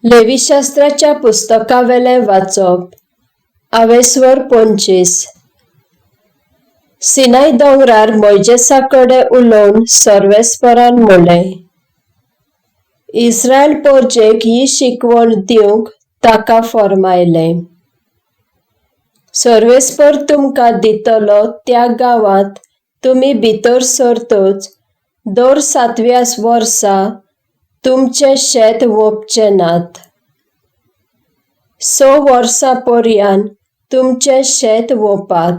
लेवीशास्त्राच्या पुस्तकावेले वाचप. आवेसवर 25. सिनाय दोंगरार मोइजेसा कडेन उलोवन सर्वेस्परान म्हणलें, इस्रायल पोरजेक ही शिकवण दिवंक ताका फर्मायलें. सर्वेस्पर तुमकां दितलो त्या गांवांत तुमी भितर सरतच दर 7व्या वर्सा तुमचें शेत वोपचें नात. 6 वर्सां पर्यंत तुमचें शेत वोपात.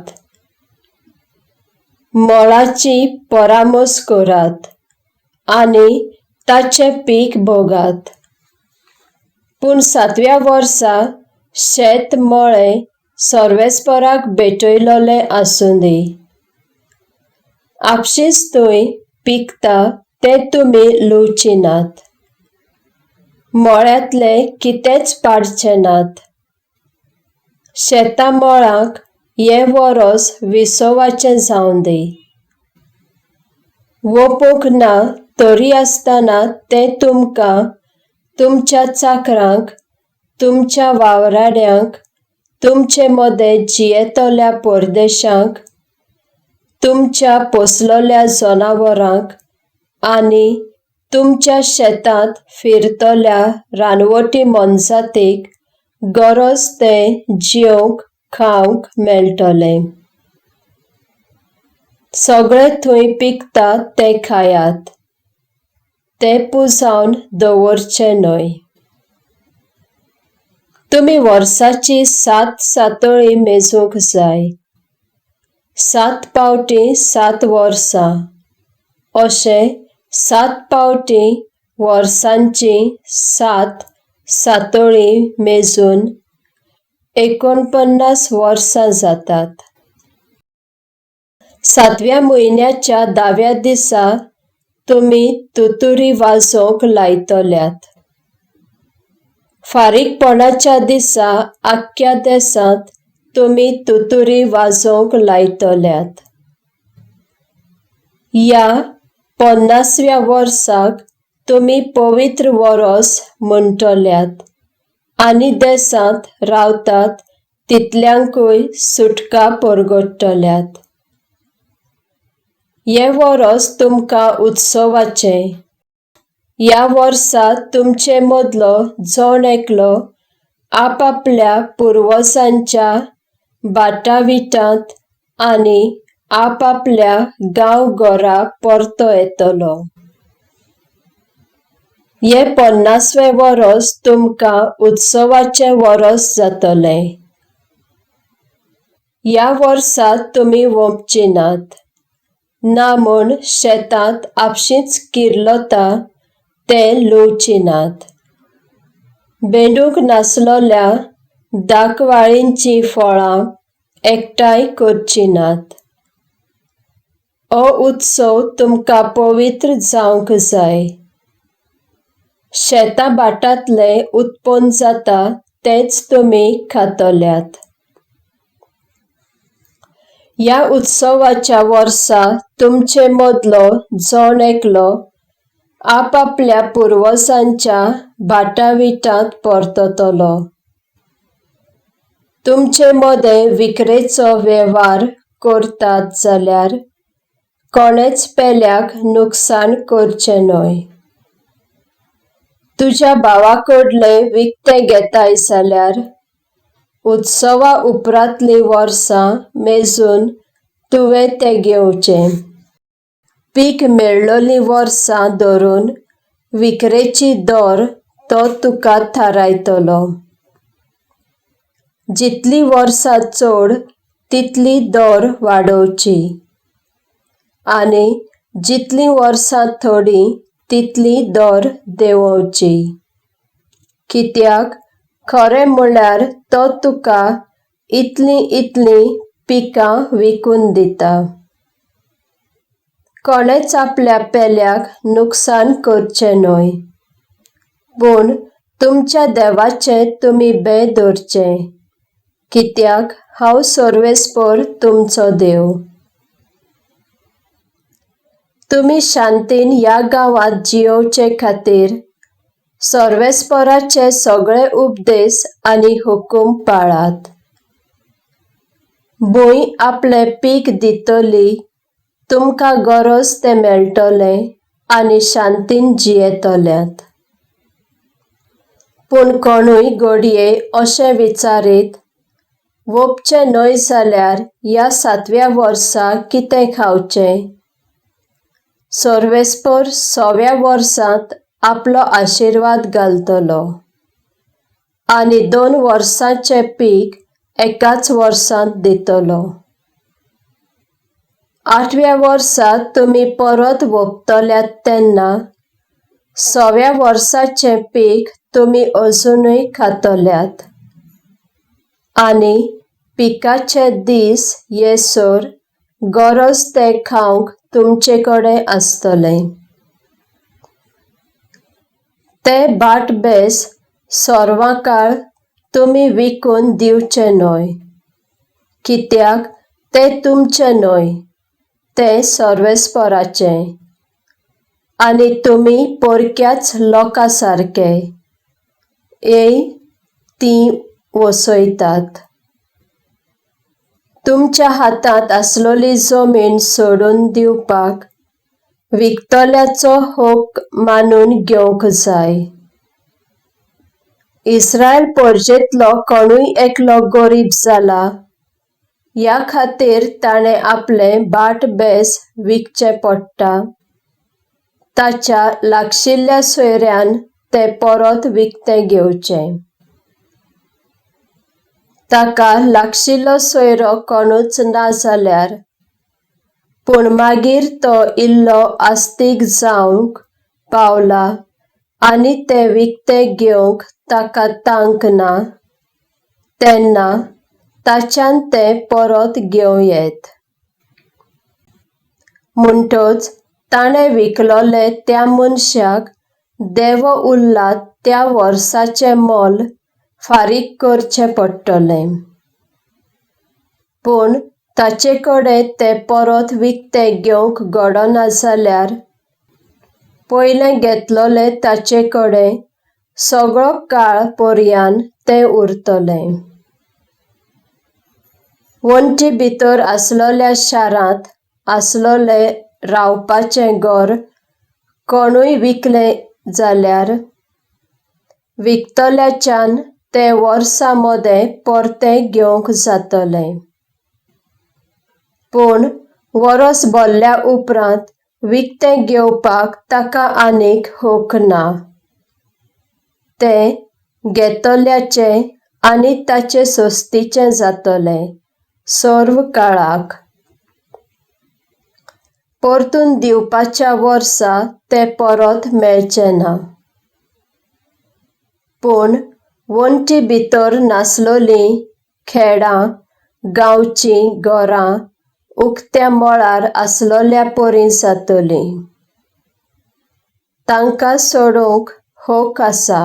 मळाची परामस करात आनी ताचें पीक भोगात. पूण 7व्या वर्सा शेत मळें सर्वेस्पराक भेटयलोलें आसूं दी. आपशींच थंय पिकता तें तुमी लुवची नात. मळ्यांतलें कितेंच पाडचें नात. शेता मळाक हें वरोस विसोवाचें जावं दी. वोपूंक ना तरी आसतना तें तुमकां, तुमच्या चाकरांक, तुमच्या वावराड्यांक, तुमचे मदें जियेतल्या परदेशांक, तुमच्या पोसलोल्या जनावरांक आनी तुमच्या शेतांत फिरतल्या रानवटी मनजातीक गरज तें जेवंक खावंक मेळटलें. सगळें थंय पिकता तें खायात. तें पुंजावन दवरचें न्हय. तुमी वर्साची 7 सातळी मेजूंक जाय. 7 पावटी 7 वर्सां अशें 7 पावटी वर्सांची 7 सातळी मेजून 49 वर्सां जातात. 7व्या म्हयन्याच्या 10व्या दिसा तुमी तुतुरी वाजोवंक लायतल्यात. फारीकपणाच्या दिसा आख्ख्या देशांत तुमी तुतुरी वाजोवंक लायतल्यात. ह्या 50व्या वर्साक तुमी पवित्र वरोस म्हणटल्यात आनी देशांत रावतात तितल्यांकूय सुटका परगडटल्यात. हें वरोस तुमकां उत्सवाचें. ह्या वर्सा तुमचे मदलो जण एकलो आपआपल्या पुर्वजांच्या भाटाविटांत आनी आपआपल्या गांवघरा परतो येतलो. हें 50वें वरोस तुमकां उत्सवाचें वरोस जातलें. ह्या वर्सा तुमी वोंपची नात, ना म्हूण शेतांत आपशींच किर्लता तें लुवची नात. भेंडूंक नासलोल्या दाखवाळींचीं फळां एकठांय करची नात. हो उत्सव तुमकां पवित्र जावंक जाय. शेता भाटांतलें उत्पन्न जाता तेंच तुमी खातल्यात. ह्या उत्सवाच्या वर्सा तुमचे मदलो जण एकलो आपआपल्या पुर्वजांच्या भाटाविटांत परततलो. तुमचे मदें विक्रेचो वेव्हार करतात जाल्यार कोणेच पेल्याक नुकसाण करचें न्हय. तुज्या भावाकडलें विकतें घेताय जाल्यार उत्सवा उपरांतलीं वर्सां मेजून तुवें तें घेवचें. पीक मेळ्ळोलीं वर्सां धरून विक्रेची दर तो तुका थारायतलो. जितलीं वर्सां चड तितली दर वाडोवची आनी जितलीं वर्सां थोडी तितली दर देंवोवची. कित्याक खरें म्हळ्यार तो तुका इतलीं पिकां विकून दिता. कोणेच आपल्या पेल्याक नुकसाण करचें न्हय. पूण तुमच्या देवाचें तुमी भें धरचें, कित्याक हांव सर्वेस्पर तुमचो देव. तुमी शांतीन ह्या गांवांत जियोवचे खातीर सर्वेस्पराचे सगळे उपदेश आनी हुकूम पाळात. भूंय आपले पीक दितली, तुमकां गरज तें मेळटलें आनी शांतीन जियेतल्यात. पूण कोणूय घडये अशें विचारीत, वोपचें न्हय जाल्यार ह्या 7व्या वर्सा कितें खावचें? सर्वेस्पर 6व्या वर्सांत आपलो आशिर्वाद घालतलो आनी 2 वर्सांचें पीक एकाच वर्सांत दितलो. 8व्या वर्सा तुमी परत वोपतल्यात तेन्ना 6व्या वर्साचें पीक तुमी अजूनय खातल्यात आनी पिकाचे दीस येसर गरज तें खावंक तुमचे कडेन आसतलें. ते भाटबेस सोरवांकाळ तुमी विकून दिवचे न्हय, कित्याक तें तुमचें न्हय, तें सर्वेस्पराचें, आनी तुमी पोरक्याच लोकां सारके तीं वसयतात. तुमच्या हातांत आसलोली जमीन सोडून दिवपाक विकतल्याचो हक्क मानून घेवंक जाय. इस्रायल पर्जेंतलो कोणूय एकलो गरीब जाला, ह्या खातीर ताणें आपलें भाटबेस विकचें पडटा. ताच्या लागशिल्ल्या सोयऱ्यान तें परत विकतें घेवचें. ताका लागशिल्लो सोयरो कोणूच ना जाल्यार, पूण मागीर तो इल्लो आस्तीक जावंक पावला आनी तें विकतें घेवंक ताका तांक ना, तेन्ना ताच्यान तें परत घेवं येत. म्हणटच ताणें विकलोले त्या मनशाक देवो उरला त्या वर्साचें मोल फारीक करचें पडटलें. पूण ताचे कडेन तें परत विकतें घेवंक घडना जाल्यार पयलें घेतलोलें ताचे कडेन सगळो काळ पर्यान तें उरतलें. वण्टी भितर आसलोल्या शारांत आसलोलें रावपाचें घर कोणूय विकलें जाल्यार विकतल्याच्यान तें वर्सा मोदें परतें घेवंक जातलें. पूण वरस भरल्या उपरांत विकतें घेवपाक ताका आनीक हक्क ना. तें घेतल्याचें आनी ताचे सोस्तीचें जातलें सर्व काळाक. परतून दिवपाच्या वर्सा तें परत मेळचें ना. पूण वण्टी भितर नासलोलीं खेडां, गांवचीं घरां उक्त्या मळार आसलोल्या परीं जातलीं. तांकां सोडूंक हक्क आसा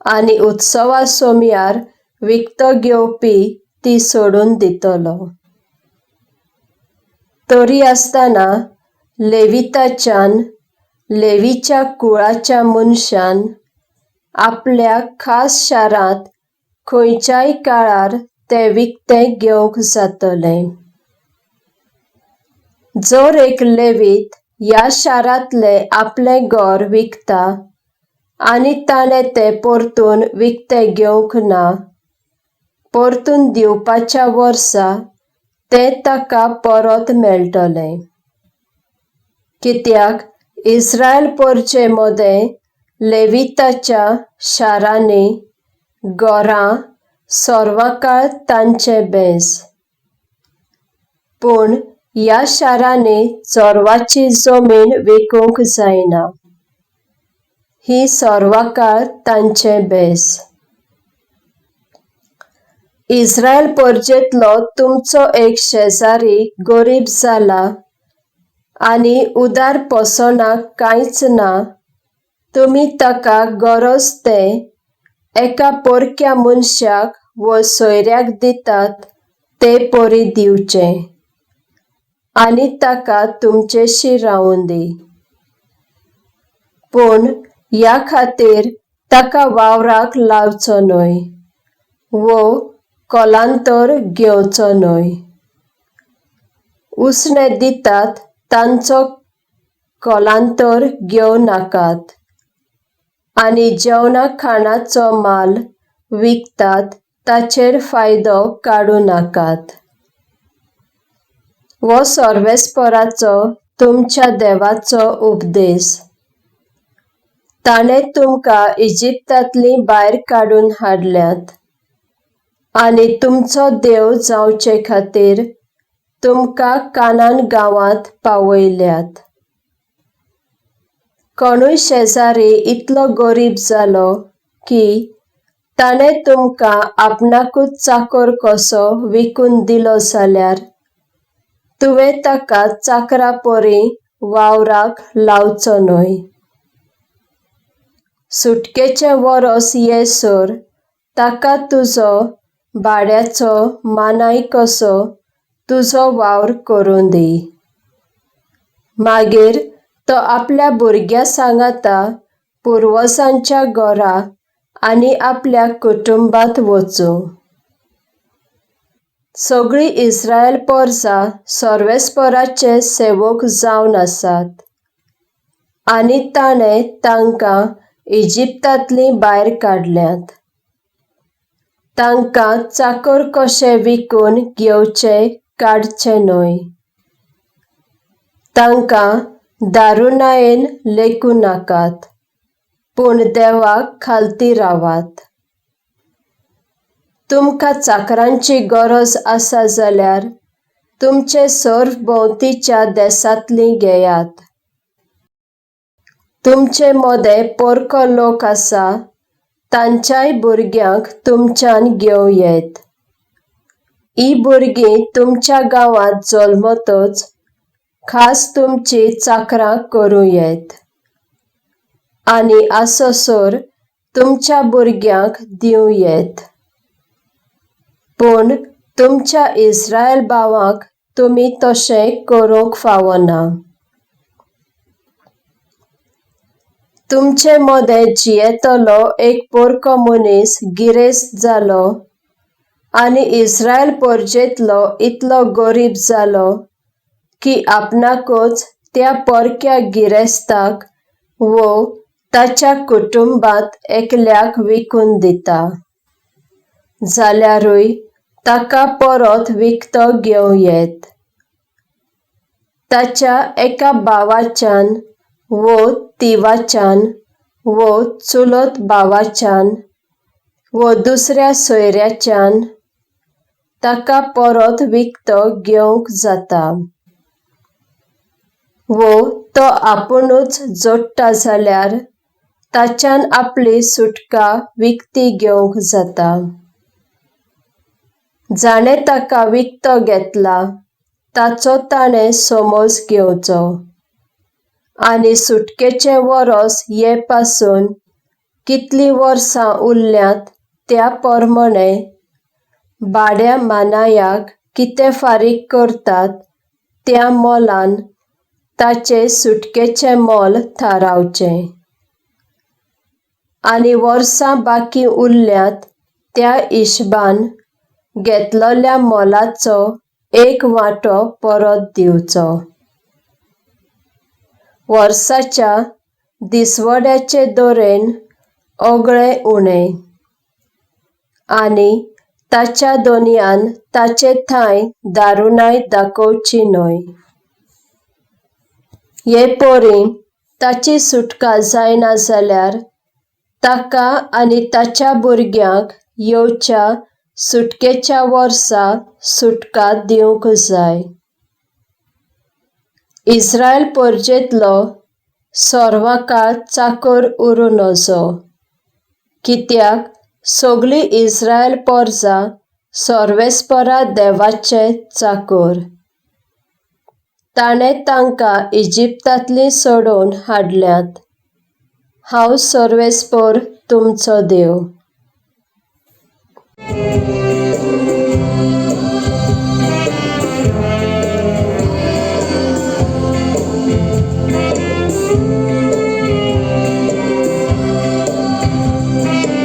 आनी उत्सवा सोमयार विकतो घेवपी ती सोडून दितलो. तरी आसतना लेवीताच्यान, लेवीच्या कुळाच्या मनशान आपल्या खास शारांत खंयच्याय काळार तें विकतें घेवंक जातलें. जर एक लेवीत ह्या शारांतलें आपलें घर विकता आनी ताणें तें परतून विकतें घेवंक ना, परतून दिवपाच्या वर्सा तें ताका परत मेळटलें. कित्याक इस्रायल पर्जे मोदें लेवीताच्या शारांनी घरां सोरवांकाळ तांचें बेस. पूण ह्या शारांनी चोरवाची जमीन विकूंक जायना, ही सोरवांकाळ तांचें बेस. इस्रायल पर्जेंतलो तुमचो एक शेजारी गरीब जाला आनी उदार पसोनाक कांयच ना, तुमी ताका गरज तें एका पोरक्या मनशाक वा सोयऱ्याक दितात ते परी दिवचें आनी ताका तुमचेशी रावूं दी. पूण ह्या खातीर ताका वावराक लावचो न्हय वो कोलांतर घेवचो न्हय. उसने दितात तांचो कोलांतर घेवं नाकात आनी जेवणा खाणाचो माल विकतात ताचेर फायदो काडूं नाकात. वो सर्वेस्पराचो तुमच्या देवाचो उपदेश. ताणें तुमकां इजिप्तांतली भायर काडून हाडल्यात आनी तुमचो देव जावचे खातीर तुमकां कानान गांवांत पावयल्यात. कोणूय शेजारी इतलो गरीब जालो की ताणें तुमकां आपणाकूच चाकर कसो विकून दिलो जाल्यार तुवें ताका चाकरा परी वावराक लावचो न्हय. सुटकेचें वरस येसर ताका तुजो भाड्याचो मानाय कसो तुजो वावर करूं दी. मागीर तो आपल्या भुरग्यां सांगाता पुर्वजांच्या घरा आनी आपल्या कुटुंबांत वचूं. सगळीं इस्रायल पोरसां सर्वेस्पराचे सेवक जावन आसात आनी ताणें तांकां इजिप्तांतली भायर काडल्यात. तांकां चाकर कशे विकून घेवचे काडचे न्हय. तांकां दारुणायेन लेखूं नाकात पूण देवाक खालती रावात. तुमकां चाकरांची गरज आसा जाल्यार तुमचे सरभोंवतीच्या देसांतलीं घेयात. तुमचे मोदें पोरको लोक आसा तांच्याय भुरग्यांक तुमच्यान घेवं येत. ही भुरगीं तुमच्या गांवांत जल्मतच खास तुमची चाकरां करूं येत आनी आसोसोर तुमच्या भुरग्यांक दिवं येत. पूण तुमच्या इस्रायल भावांक तुमी तशें करूंक फावना. तुमचे मोदें जियेतलो एक पोरको मनीस गिरेस्त जालो आनी इस्रायल पोरजेंतलो इतलो गरीब जालो की आपणाकूच त्या पोरक्या गिरेस्ताक वो ताच्या कुटुंबांत एकल्याक विकून दिता. जाल्यारूय ताका परत विकतो घेवं येत. ताच्या एका भावाच्यान वो तिवाच्यान वो चुलत भावाच्यान वो दुसऱ्या सोयऱ्याच्यान ताका परत विकतो घेवंक जाता. वो तो आपुणूच जोडटा जाल्यार ताच्यान आपली सुटका विकती घेवंक जाता. जाणें ताका विकतो घेतला ताचो ताणें समज घेवचो आनी सुटकेचें वरस ये पासून कितलीं वर्सां उरल्यांत त्या प्रमाणें भाड्या मानायाक कितें फारीक करतात त्या मोलान ताचे सुटकेचें मोल थारावचें. आनी वर्सां बाकी उरल्यांत त्या हिशबान घेतलोल्या मोलाचो एक वांटो परत दिवचो. वर्साच्या दिसवड्याचे दोरेन ओगळें उणें आनी ताच्या दोनयान ताचे थंय दारुणाय दाखोवची न्हय. हे पोरी ताची सुटका जायना जाल्यार ताका आनी ताच्या भुरग्यांक येवच्या सुटकेच्या वर्सा सुटका दिवंक जाय. इस्रायल पोरजेंतलो सर्वा काळ चाकर उरूं नजो कित्याक सगळीं इस्रायल पोरसां सर्वेस्परा देवाचे चाकर. ताणें तांकां इजिप्तांतलीं सोडून हाडल्यात. हांव सर्वेस्पर तुमचो देव.